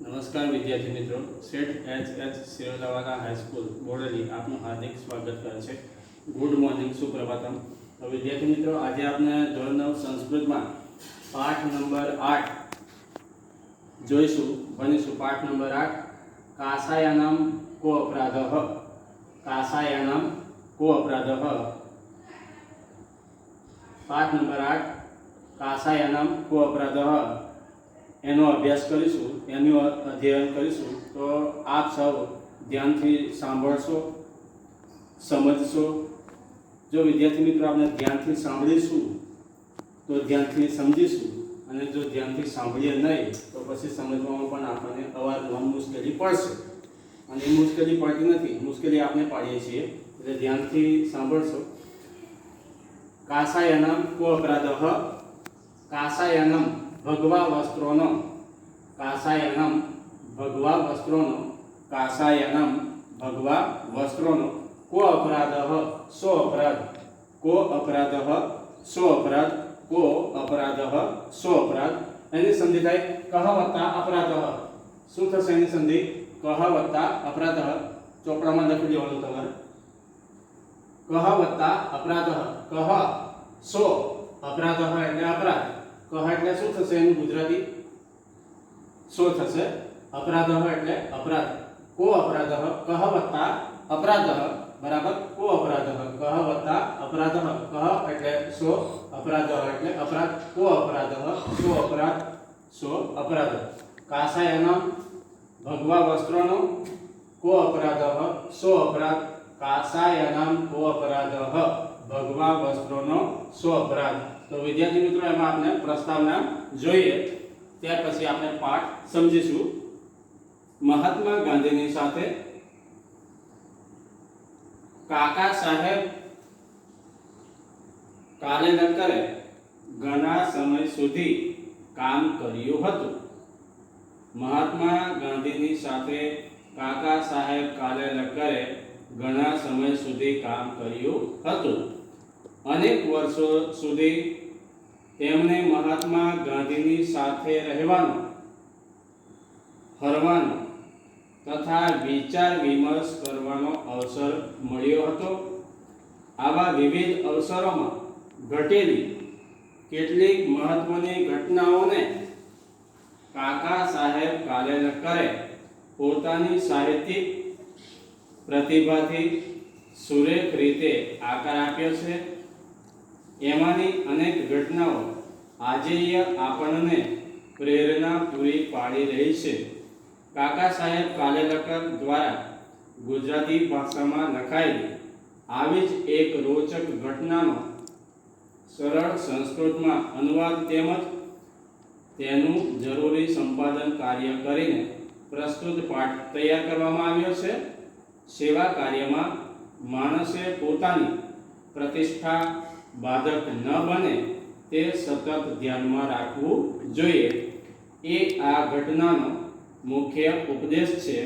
नमस्कार विद्यार्थी मित्रों, सेठ एच सिरोलावाला हाईस्कूल बोरेली आपનું हार्दिक स्वागत કરે છે। गुड मॉर्निंग, सुप्रभातम। तो विद्यार्थी मित्रों, आज आपने ધોરણ 9 સંસ્કૃતમાં પાઠ નંબર 8 જોઈશું, ભણીશું। પાઠ નંબર 8 કાસાયાનામ કો અપરાધઃ। કાસાયાનામ કો અપરાધઃ। પાઠ નંબર 8 કાસાયાનામ કો અપરાધઃ એનો અભ્યાસ કરીશું, એનું અધ્યયન કરીશું। તો આપ સૌ ધ્યાનથી સાંભળશો, સમજશો। જો વિદ્યાર્થી મિત્રો આપણે ધ્યાનથી સાંભળીશું તો ધ્યાનથી સમજીશું, અને જો ધ્યાનથી સાંભળીએ નહીં તો પછી સમજવામાં પણ આપણને અવારનવાર મુશ્કેલી પડશે, અને એ મુશ્કેલી પડતી નથી, મુશ્કેલી આપણે પાડીએ છીએ। એટલે ધ્યાનથી સાંભળશો। કાસાયનમ કો અપરાધઃ। કાસાયનમ ભગવા વસ્ત્રોનો। કાસાયનમ ભગવા વસ્ત્રોનો। કાસાયનમ ભગવા વસ્ત્રોનો કો અપરાધઃ સો અપરાધ। કો અપરાધઃ સો અપરાધ। કો અપરાધઃ સો અપરાધ। એની સંધિ થાય કહ વત્તા અપરાધઃ। શું થશે એની સંધિ? કહ વત્તા અપરાધઃ। ચોપડામાં લખી દેવાનું તમારે, કહ વત્તા અપરાધઃ। કહ સો, અપરાધઃ એટલે અપરાધ, કહ એટલે શું થશે એનું ગુજરાતી? સો થશે। અપરાધઃ એટલે અપરાધ। કો અપરાધઃ, કહ વત્તા અપરાધઃ બરાબર કો અપરાધઃ। કહ વત્તા અપરાધઃ, કહ એટલે સો, અપરાધઃ એટલે અપરાધ, કો અપરાધઃ સો અપરાધ, સો અપરાધ। કાસાયનમ ભગવા વસ્ત્રોનો કો અપરાધઃ સો અપરાધ। કાસાયનમ કો અપરાધઃ ભગવા વસ્ત્રોનો સો અપરાધ। તો વિદ્યાર્થી મિત્રો, એમાં આપણે પ્રસ્તાવના જોઈએ, ત્યાર પછી આપણે પાઠ સમજીશું। મહાત્મા ગાંધીની સાથે કાકા સાહેબ કાલેલકરે ઘણા સમય સુધી કામ કર્યું હતું। મહાત્મા ગાંધીની સાથે કાકા સાહેબ કાલેલકરે ઘણા સમય સુધી કામ કર્યું હતું। અનેક વર્ષો સુધી તેમને મહાત્મા ગાંધીની સાથે રહેવાનો, ફરવાનો તથા વિચાર વિમર્શ કરવાનો અવસર મળ્યો હતો। આવા વિવિધ અવસરોમાં ઘટેલી કેટલીક મહત્વની ઘટનાઓને કાકા સાહેબ કાલેલકરે પોતાની સાહિત્યિક પ્રતિભાથી સુરેખ રીતે આકાર આપ્યો છે। એમાંની અનેક ઘટનાઓ આજે આપણને પ્રેરણા પૂરી પાડી રહી છે। કાકા સાહેબ કાલેલકર દ્વારા ગુજરાતી ભાષામાં લખાયેલી આવી જ એક રોચક ઘટનાનો સરળ સંસ્કૃતમાં અનુવાદ તેમજ તેનું જરૂરી સંપાદન કાર્ય કરીને પ્રસ્તુત પાઠ તૈયાર કરવામાં આવ્યો છે। સેવા કાર્યમાં માણસે પોતાની પ્રતિષ્ઠા બાધક ન બને તે સતત ધ્યાનમાં રાખવું જોઈએ, એ આ ઘટનાનો મુખ્ય ઉપદેશ છે।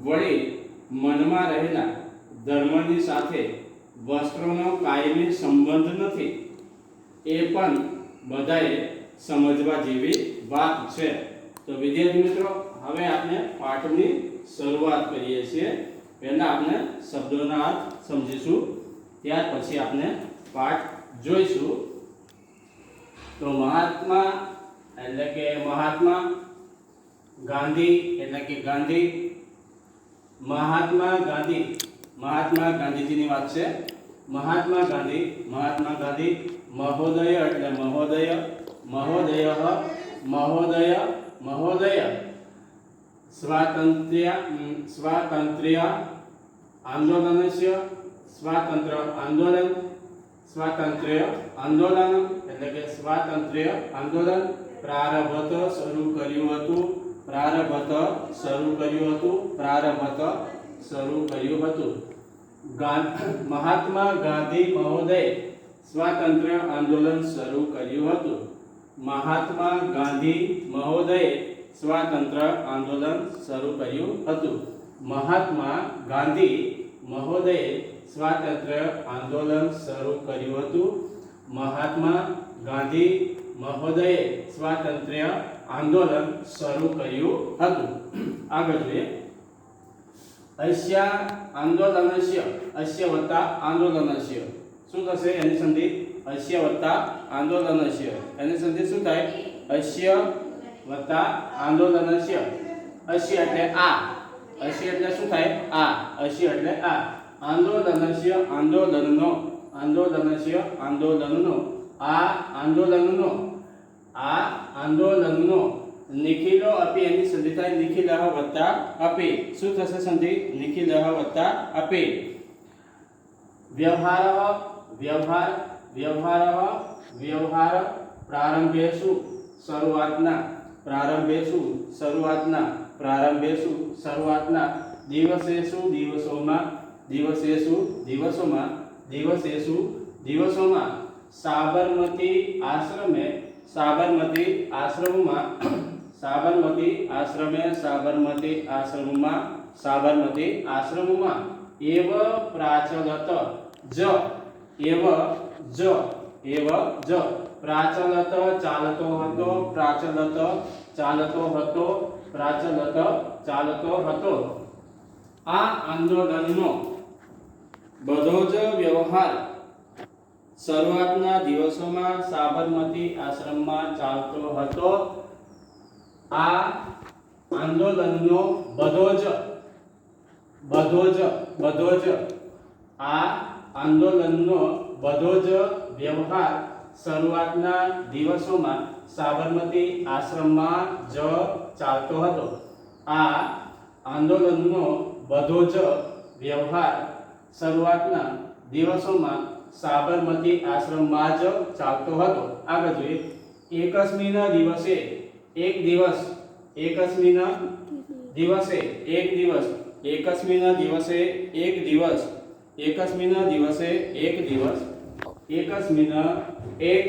વળી મનમાં રહેલા ધર્મની સાથે વસ્ત્રોનો કાયમી સંબંધ નથી, એ પણ બધાએ સમજવા જેવી વાત છે। તો વિદ્યાર્થી મિત્રો, હવે આપણે પાઠની શરૂઆત કરીએ છીએ। પહેલા આપણે શબ્દોના અર્થ સમજીશું, ત્યાર પછી આપણે પાઠ જોઈશું। તો મહાત્મા એટલે કે મહાત્મા, ગાંધી એટલે કે ગાંધી, મહાત્મા ગાંધી, મહાત્મા ગાંધીજીની વાત છે। મહાત્મા ગાંધી, મહાત્મા ગાંધી, મહોદય એટલે મહોદય, મહોદયઃ, મહોદય, મહોદય, સ્વાતંત્ર્ય આંદોલનસ્ય, સ્વાતંત્ર્ય આંદોલન, સ્વાતંત્ર્ય આંદોલન એટલે કે સ્વાતંત્ર્ય આંદોલન પ્રારંભત શરૂ કર્યું હતું, પ્રારંભત શરૂ કર્યું હતું, પ્રારંભત શરૂ કર્યું હતું। મહાત્મા ગાંધી મહોદય સ્વાતંત્ર્ય આંદોલન શરૂ કર્યું હતું। મહાત્મા ગાંધી મહોદય સ્વાતંત્ર્ય આંદોલન શરૂ કર્યું હતું। મહાત્મા ગાંધી મહોદય સ્વાતંત્ર્ય આંદોલન શરૂ કર્યું હતું। મહાત્મા ગાંધી મહોદયે સ્વાતંત્ર્ય આંદોલન શરૂ કર્યું હતું. આગળ જોઈએ. અસ્ય આંદોલનસ્ય, અસ્ય વત્તા આંદોલનસ્ય શું થશે? એની સંધિ અસ્ય વત્તા આંદોલનસ્ય. એની સંધિ શું થાય? અસ્ય વત્તા આંદોલનસ્ય. અસ્ય એટલે આ, અસ્ય એટલે શું થાય? આ. અસ્ય એટલે આ. આંદોલનસ્ય આંદોલનનો, આંદોલનસ્ય આંદોલનનો, આ આંદોલનનો, આ આંદોલનનો. નિખિલો અપી એની સંધિ થાય નિખિલઃ વત્તા અપી. શું થશે સંધિ? નિખિલઃ વત્તા અપી. વ્યવહારઃ, વ્યવહાર, વ્યવહારઃ, વ્યવહાર. પ્રારંભેષુ શરૂઆતના, પ્રારંભેષુ શરૂઆતના, પ્રારંભેષુ શરૂઆતના. દિવસેષુ દિવસોમાં, દિવસેષુ દિવસોમાં, દિવસેષુ દિવસોમાં. સાબરમતી આશ્રમે, સાબરમતી આશ્રમમાં, સાબરમતી આશ્રમે, સાબરમતી આશ્રમમાં, સાબરમતી આશ્રમમાં. એવ પ્રાચલત જ, એવ જ, એવ જ. પ્રાચલત ચાલતો હતો, પ્રાચલત ચાલતો હતો, પ્રાચલત ચાલતો હતો. આ આંદોલનનો બધો જ વ્યવહાર શરૂઆતના દિવસોમાં સાબરમતી આશ્રમમાં ચાલતો હતો. આ આંદોલનનો બધો જ, બધો જ, બધો જ. આ આંદોલનનો બધો જ વ્યવહાર શરૂઆતના દિવસોમાં સાબરમતી આશ્રમમાં જ ચાલતો હતો. આ આંદોલનનો બધો જ વ્યવહાર શરૂઆતના દિવસોમાં સાબરમતી આશ્રમમાં જ ચાલતો હતો. આગળ જોઈએ. એકસ્મિન દિવસે, એક દિવસ, એકસ્મિન દિવસે, એક દિવસ, એકસ્મિન દિવસે, એક દિવસ, એકસ્મિન દિવસે, એક દિવસ, એકસ્મિન એક,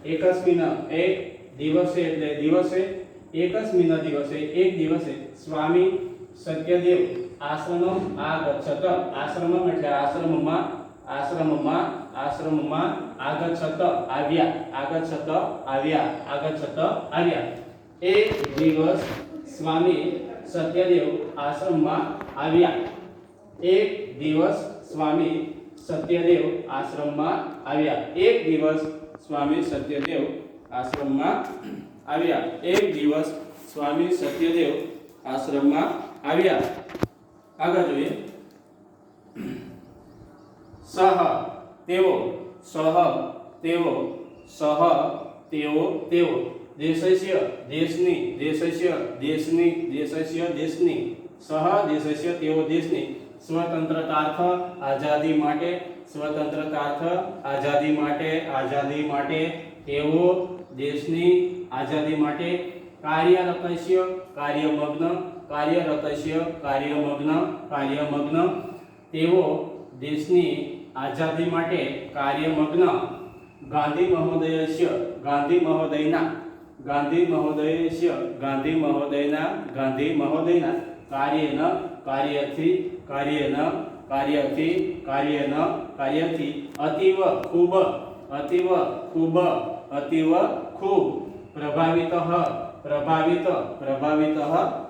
એકસ્મિન એક દિવસે એટલે દિવસે, એકસ્મિન દિવસે એક દિવસે. સ્વામી સત્યદેવ આશ્રમમ આગચ્છત, આશ્રમમ એટલે આશ્રમમાં, આશ્રમમાં, આશ્રમમાં. આગચ્છત આવ્યા, આગચ્છત આવ્યા, આગચ્છત આવ્યા. એક દિવસ સ્વામી સત્યદેવ આશ્રમમાં આવ્યા. એક દિવસ સ્વામી સત્યદેવ આશ્રમમાં આવ્યા. એક દિવસ સ્વામી સત્યદેવ આશ્રમમાં આવ્યા. એક દિવસ સ્વામી સત્યદેવ આશ્રમમાં આવ્યા. આગળ જોઈએ. સહ તેઓ, સહ તેઓ, સહ તેઓ, તેઓ. દેશસ્ય દેશની, દેશસ્ય દેશની, દેશસ્ય દેશની. સહ દેશસ્ય તેઓ દેશની. સ્વતંત્રતાર્થ આઝાદી માટે, સ્વતંત્રતાર્થ આઝાદી માટે, આઝાદી માટે. તેઓ દેશની આઝાદી માટે. કાર્યરતસ્ય કાર્યમગ્ન, કાર્યરતસ્ય કાર્યમગ્ન, કાર્યમગ્ન. તેઓ દેશની આઝાદી માટે કાર્યમગ્ન. ગાંધી મહોદયસ્ય, ગાંધી મહોદયના, ગાંધી મહોદયસ્ય ગાંધી મહોદયના, ગાંધી મહોદયના. કાર્યેન કાર્યથી, કાર્યેન કાર્યથી, કાર્યેન કાર્યથી. અતીવ ખૂબ, અતીવ ખૂબ, અતીવ ખૂબ. પ્રભાવિતઃ પ્રભાવિત, પ્રભાવિતઃ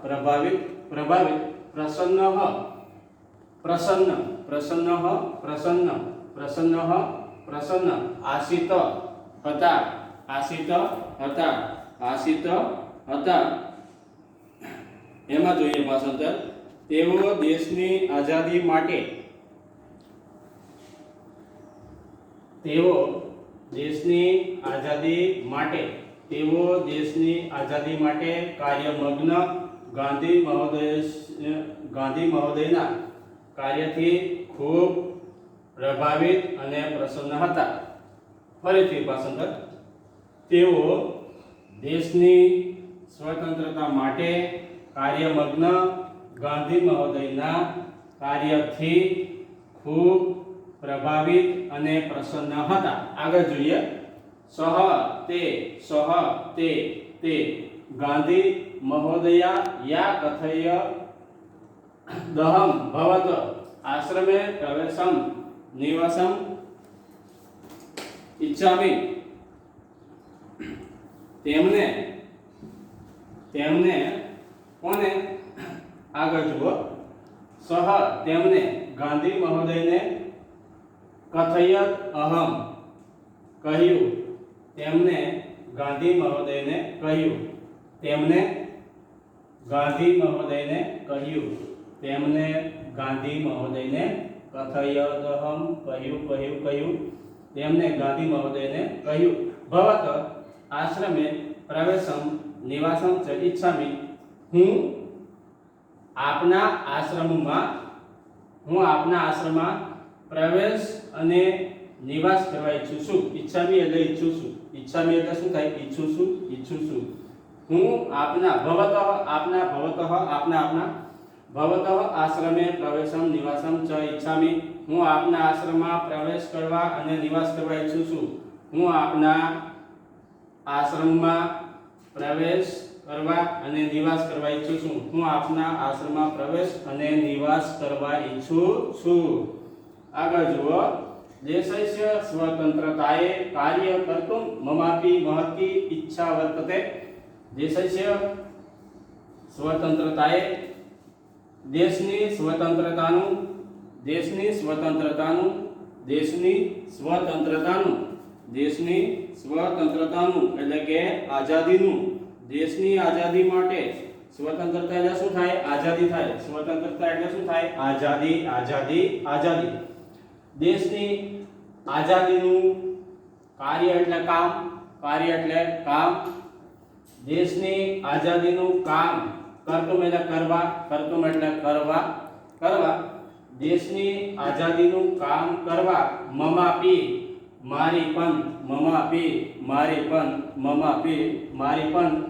પ્રભાવિત, પ્રભાવિત. પ્રસન્નઃ પ્રસન્ન, પ્રસન્નઃ પ્રસન્ન, પ્રસન્નઃ પ્રસન્ન. આસિત હતા, આસિત હતા, આસિત હતા. એમાં જોઈએ ભાષાંતર. તેઓ દેશની આઝાદી માટે, તેઓ દેશની આઝાદી માટે, તેઓ દેશની આઝાદી માટે કાર્યમગ્ન. ગાંધી મહોદય, ગાંધી મહોદયના કાર્યથી ખૂબ પ્રભાવિત અને પ્રસન્ન હતા. ફરીથી ભાષાંતર. તેઓ દેશની સ્વતંત્રતા માટે કાર્યમગ્ન. ગાંધી મહોદયના કાર્યથી ખૂબ પ્રભાવિત અને પ્રસન્ન હતા. આગળ જોઈએ. સહ તે, સહ તે, તે. ગાંધી મહોદયા યા કથય દહમ ભવત આશ્રમે પ્રવેશમ નિવાસમ ઈચ્છામિ. તેમને તેમને કોને આગળ જુઓ સહ તેમને ગાંધી મહોદયને કથયત અહમ કહ્યું તેમને ગાંધી મહોદયને કહ્યું તેમને ગાંધી મહોદયને કહ્યું તેમને ગાંધી મહોદયને કથયત અહમ કહ્યું તેમને ગાંધી મહોદયને કહ્યું ભવત આશ્રમે પ્રવેશમ નિવાસમ ચ ઈચ્છામિ હું આપના આશ્રમમાં પ્રવેશ અને નિવાસ કરવા ઈચ્છું છું ઈચ્છામિ એટલે ઈચ્છું છું ઈચ્છામિ એટલે શું થાય ઈચ્છું છું હું આપના ભવત આશ્રમે પ્રવેશમ નિવાસમ ચ ઈચ્છામિ હું આપના આશ્રમમાં પ્રવેશ કરવા અને નિવાસ કરવા ઈચ્છું છું હું આપના આશ્રમમાં પ્રવેશ કરવા અને નિવાસ કરવા ઈચ્છું છું હું આપના આશ્રમમાં પ્રવેશ અને નિવાસ કરવા ઈચ્છું છું આગળ જુઓ દેશસ્ય સ્વતંત્રતાએ કાર્ય કર્તુમ મમાપી મહતી ઈચ્છા વર્તતે દેશસ્ય સ્વતંત્રતાએ દેશની સ્વતંત્રતાનું એટલે કે આઝાદીનું દેશની આઝાદી માટે સ્વતંત્રતા એટલે શું થાય આઝાદી થાય સ્વતંત્રતા એટલે શું થાય આઝાદી દેશની આઝાદીનું કાર્ય એટલે કામ દેશની આઝાદીનું કામ કર્તુમ એટલે કરવા દેશની આઝાદીનું કામ કરવા મમાપી મારી પણ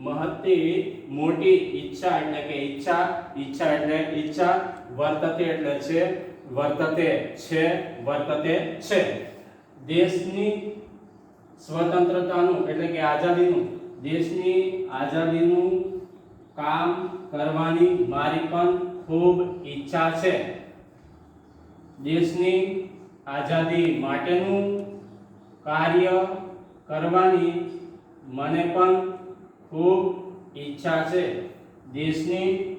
મહતી મોટી ઈચ્છા એટલે કે વર્તતે છે દેશની સ્વતંત્રતાનું એટલે કે દેશની આઝાદીનું કામ કરવાની મારી પણ ખૂબ ઈચ્છા છે દેશની આઝાદી માટેનું કાર્ય કરવાની મને પણ ખૂબ ઈચ્છા છે દેશની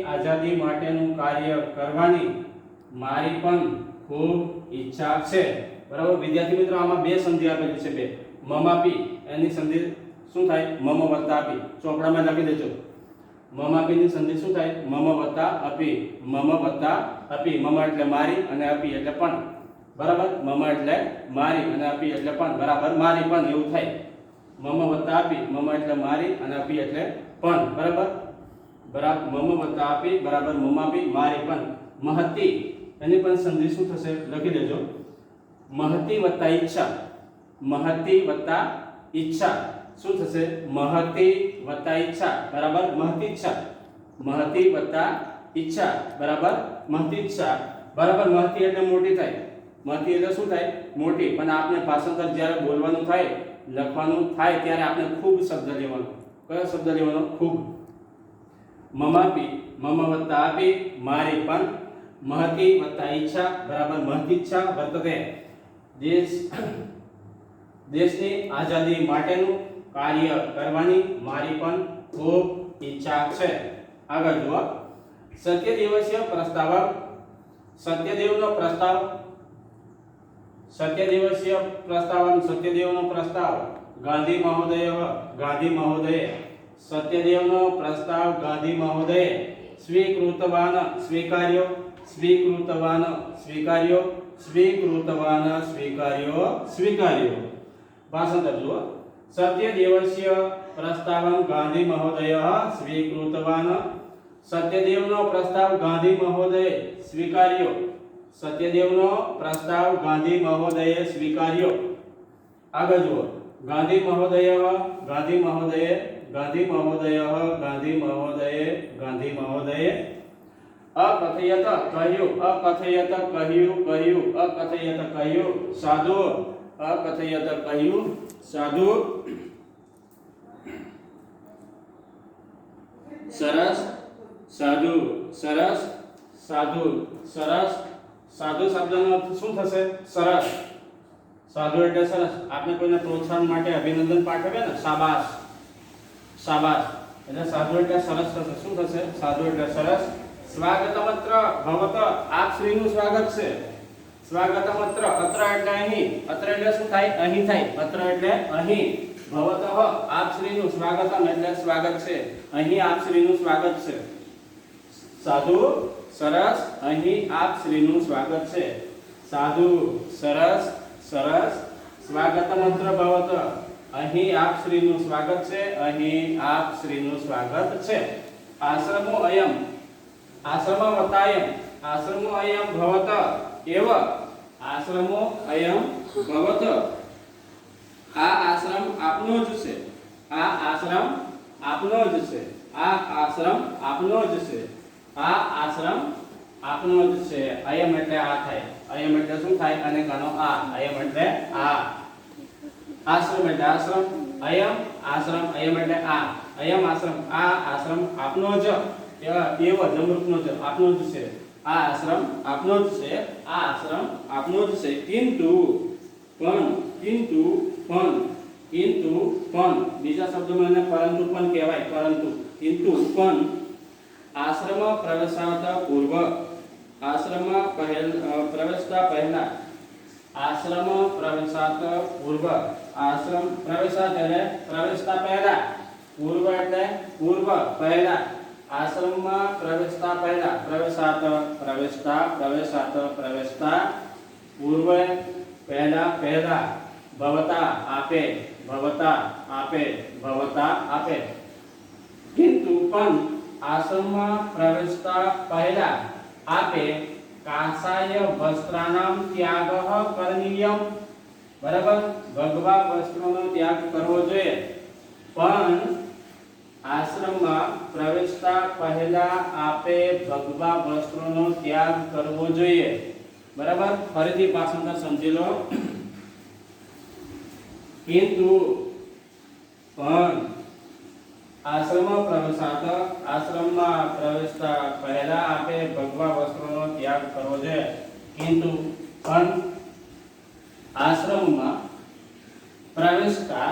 આઝાદી માટેનું કાર્ય કરવાની મારી પણ ખૂબ ઈચ્છા છે બરાબર વિદ્યાર્થી મિત્રો આમાં બે સંધિ આપેલી છે બે મમાપી એની સંધિ શું થાય મમ વત્તા આપી ચોપડામાં લખી દેજો મમાપી ની સંધિ શું થાય મમ વત્તા આપી મમ એટલે મારી અને આપી એટલે પણ બરાબર મમ એટલે મારી અને આપી એટલે પણ બરાબર મારી પણ એવું થાય મમ વત્તા આપી મમ એટલે મારી અને આપી એટલે પણ બરાબર મમ વત્તા આપી બરાબર મમાપી મારી પણ મહતી એની પણ સંધિ શું થશે લખી દેજો મહતી વત્તા ઈચ્છા શું થશે મહતી વત્તા ઈચ્છા બરાબર મહતી વત્તા ઈચ્છા બરાબર મહતી એટલે મોટી થાય મહતી એટલે શું થાય મોટી પણ આપણે ભાષાંતર જ્યારે બોલવાનું થાય લખવાનું થાય ત્યારે આપણે ખૂબ શબ્દ લેવાનો કયો શબ્દ લેવાનો ખૂબ મમાપી મમ વત્તા આપી મારી પણ મહતી વત્તા ઈચ્છા બરાબર મહતી ઈચ્છા વર્તતે દેશની આઝાદી માટેનું કાર્ય કરવાની મારી પણ ખૂબ ઈચ્છા છે આગળ જુઓ સત્યદેવનો પ્રસ્તાવ ગાંધી મહોદયે સ્વીકાર્યો ભાષાંતર જુઓ સત્યદેવસ્ય પ્રસ્તાવં ગાંધી મહોદયઃ સ્વીકૃતવાન સત્યદેવનો પ્રસ્તાવ ગાંધી મહોદયે સ્વીકાર્યો આગળ જુઓ ગાંધી મહોદયે અકથયત કહ્યું સાધુ સરસ સાધુ શબ્દનો અર્થ શું થશે સરસ સાધુ એટલે સરસ. આપણે કોઈને પ્રોત્સાહન માટે અભિનંદન પાઠવીએ ને, શાબાશ શાબાશ, એટલે સાધુ એટલે સરસ થશે. શું થશે? સાધુ એટલે સરસ. સ્વાગતમત્ર ભવત, આપ શ્રીનું સ્વાગત છે. સ્વાગતમત્ર, અત્ર એટલે અહીં, અત્ર એટલે શું થાય? અહીં થાય. અત્ર એટલે અહીં. ભવતઃ, આપ શ્રીનું, સ્વાગતમ એટલે સ્વાગત છે. અહીં આપ શ્રીનું સ્વાગત છે. સાધુ સરસ, અહીં આપ શ્રીનું સ્વાગત છે. સાધુ સરસ સરસ. સ્વાગતમત્ર ભવત, અહીં આપ શ્રીનું સ્વાગત છે. અહીં આપ શ્રીનું સ્વાગત છે. આશ્રમો અયમ, આશ્રમવતાયમ, આશ્રમો અયમ ભવત એવ, આશ્રમો અયમ ભવત, આ આશ્રમ આપનો જ છે. આ આશ્રમ આપનો જ છે. આ આશ્રમ આપનો જ છે. આ આશ્રમ આપનો જ છે. અયમ એટલે આ થાય. અયમ એટલે શું થાય? અને કનો આ. અયમ એટલે આ. આશ્રમ એટલે આશ્રમ. અયમ આશ્રમ. અયમ એટલે આ. અયમ આશ્રમ, આ આશ્રમ આપનો જ. એવ જમરૂપનો જ, આપનો જ છે. આ આશ્રમ આપનો જ છે. આ આશ્રમ આપનો જ છે. કિંતુ પણ, કિંતુ પણ, કિંતુ પણ, બીજા શબ્દમાં એને પરંતુ પણ કહેવાય. પરંતુ, કિંતુ પણ, આશ્રમ પ્રવેશાત પૂર્વ, આશ્રમ પ્રવેશતા પહેલા, આશ્રમ પ્રવેશાત પૂર્વ, આશ્રમ પ્રવેશાત એટલે પ્રવેશતા પહેલા, પૂર્વ એટલે પૂર્વ, પહેલા, આશ્રમમાં પ્રવેશતા પહેલા, પ્રવેશાત પ્રવેશતા, પ્રવેશાત પ્રવેશતા, પૂર્વ પહેલા, પહેલા, ભવતા આપે, ભવતા આપે, ભવતા આપે. કિંતુ પણ, આશ્રમમાં પ્રવેશતા પહેલા આપે કાંસાય વસ્ત્રાનામ ત્યાગઃ કરણીયમ, બરાબર, ભગવા વસ્ત્રોનો ત્યાગ કરવો જોઈએ. પણ આશ્રમમાં પ્રવેશતા પહેલા આપે ભગવા વસ્ત્રોનો ત્યાગ કરવો જોઈએ. બરાબર, ફરીથી ભાષાંતર સમજી લો. કિંતુ પણ, આશ્રમ પ્રવેશાત, આશ્રમમાં પ્રવેશતા પહેલા આપે ભગવા વસ્ત્રોનો ત્યાગ કરવો જોઈએ. કિંતુ પણ, આશ્રમમાં પ્રવેશતા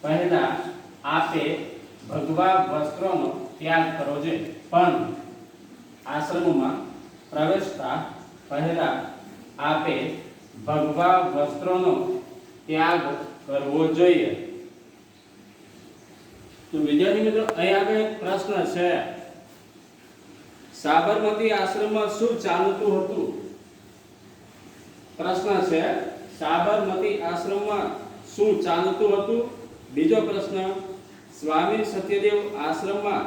પહેલા આપે ભગવા વસ્ત્રોનો ત્યાગ કરવો જોઈએ. પણ આશ્રમમાં પ્રવેશતા પહેલા આપે ભગવા વસ્ત્રોનો ત્યાગ કરવો જોઈએ. તો વિદ્યાર્થી મિત્રો, અહીં આગળ એક પ્રશ્ન છે. સાબરમતી આશ્રમમાં શું ચાલતું હતું? પ્રશ્ન છે, સાબરમતી આશ્રમમાં શું ચાલતું હતું? બીજો પ્રશ્ન, સ્વામી સત્યદેવ આશ્રમમાં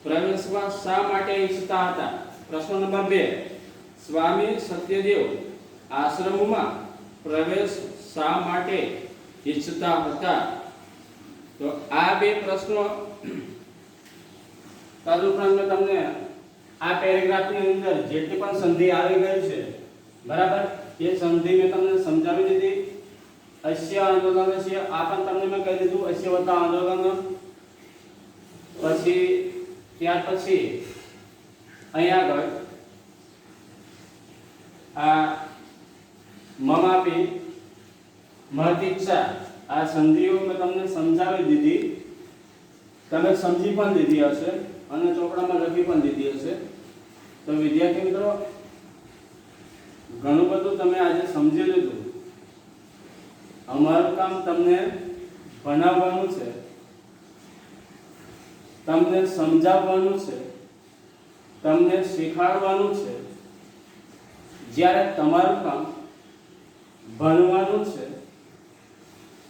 પ્રવેશવા શા માટે ઈચ્છતા હતા? પ્રશ્ન નંબર 2, સ્વામી સત્યદેવ આશ્રમમાં પ્રવેશ શા માટે ઈચ્છતા હતા? તો આ બે પ્રશ્નો તદુપરાંત મેં તમને આ પેરેગ્રાફની અંદર જેટલી પણ સંધિ આવી ગઈ છે, બરાબર, એ સંધિ મેં તમને સમજાવી દીધી. અસ્ય આંદોલનસ્ય, આ પણ તમને મેં કહી દીધું, અસ્ય વત્તા આંદોલન. પછી ત્યાર પછી અહીંયા આગળ આ મમાપી મહતીચ્છા, આ સંધિઓ મેં તમને સમજાવી દીધી. તમે સમજી પણ દીધી હશે અને ચોપડામાં લખી પણ દીધી હશે. તો વિદ્યાર્થી મિત્રો, ઘણું બધું તમે આજે સમજી લીધું. અમારું કામ તમને ભણાવવાનું છે, તમને સમજાવવાનું છે, તમને શીખવાડવાનું છે. જ્યારે તમારું કામ ભણવાનું છે,